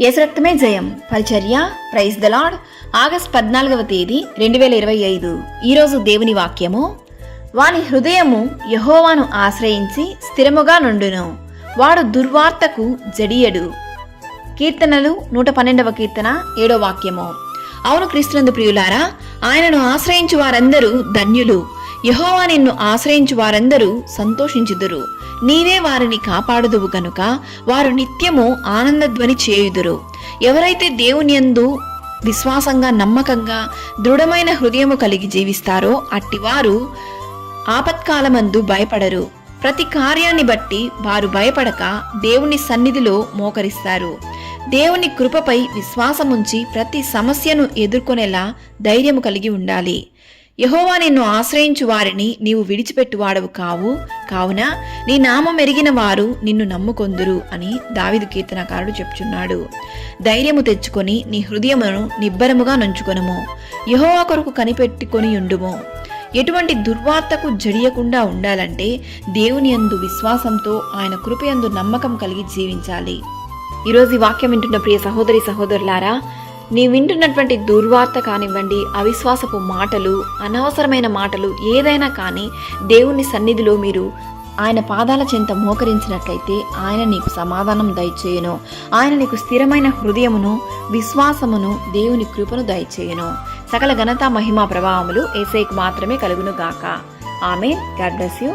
యేసు రక్తమే జయం. పరిచర్య. Praise the Lord. ఆగస్ట్ 14వ తేదీ 2025. ఈరోజు దేవుని వాక్యము: వాని హృదయము యెహోవాను ఆశ్రయించి స్థిరముగా నుండును, వాడు దుర్వార్తకు జడియడు. కీర్తనలు 112వ కీర్తన 7వ వాక్యము. అవును క్రీస్తునందు ప్రియులారా, ఆయనను ఆశ్రయించు వారందరూ ధన్యులు. యెహోవా నిన్ను ఆశ్రయించు వారందరూ సంతోషించుదురు. నీవే వారిని కాపాడుదువు గనుక వారు నిత్యము ఆనందధ్వని చేయుదురు. ఎవరైతే దేవుని యందు విశ్వాసంగా, నమ్మకంగా, దృఢమైన హృదయము కలిగి జీవిస్తారో అట్టివారు ఆపత్కాలమందు భయపడరు. ప్రతి కార్యాన్ని బట్టి వారు భయపడక దేవుని సన్నిధిలో మోకరిస్తారు. దేవుని కృపపై విశ్వాసముంచి ప్రతి సమస్యను ఎదుర్కొనేలా ధైర్యము కలిగి ఉండాలి. యెహోవా నిన్ను ఆశ్రయించు వారిని నీవు విడిచిపెట్టువాడవు కావు, కావున నీ నామం ఎరిగిన వారు నిన్ను నమ్ముకొందురు అని దావీదు కీర్తనకారుడు చెప్తున్నాడు. ధైర్యము తెచ్చుకొని నీ హృదయమును నిబ్బరముగా నుంచుకొనుము. యెహోవా కొరకు కనిపెట్టుకొని ఉండుము. ఎటువంటి దుర్వార్తకు జడియకుండా ఉండాలంటే దేవుని యందు విశ్వాసంతో, ఆయన కృపయందు నమ్మకం కలిగి జీవించాలి. ఈరోజు ఈ వాక్యం వింటున్న ప్రియ సహోదరి సహోదరులారా, నీ వింటున్నటువంటి దుర్వార్త కానివ్వండి, అవిశ్వాసపు మాటలు, అనవసరమైన మాటలు ఏదైనా కానీ దేవుని సన్నిధిలో మీరు ఆయన పాదాల చెంత మోకరించినట్లయితే ఆయన నీకు సమాధానం దయచేయును. ఆయన నీకు స్థిరమైన హృదయమును, విశ్వాసమును, దేవుని కృపను దయచేయును. సకల ఘనత, మహిమ, ప్రభావములు యేసయ్యకు మాత్రమే కలుగును గాక. ఆమేన్. God bless you.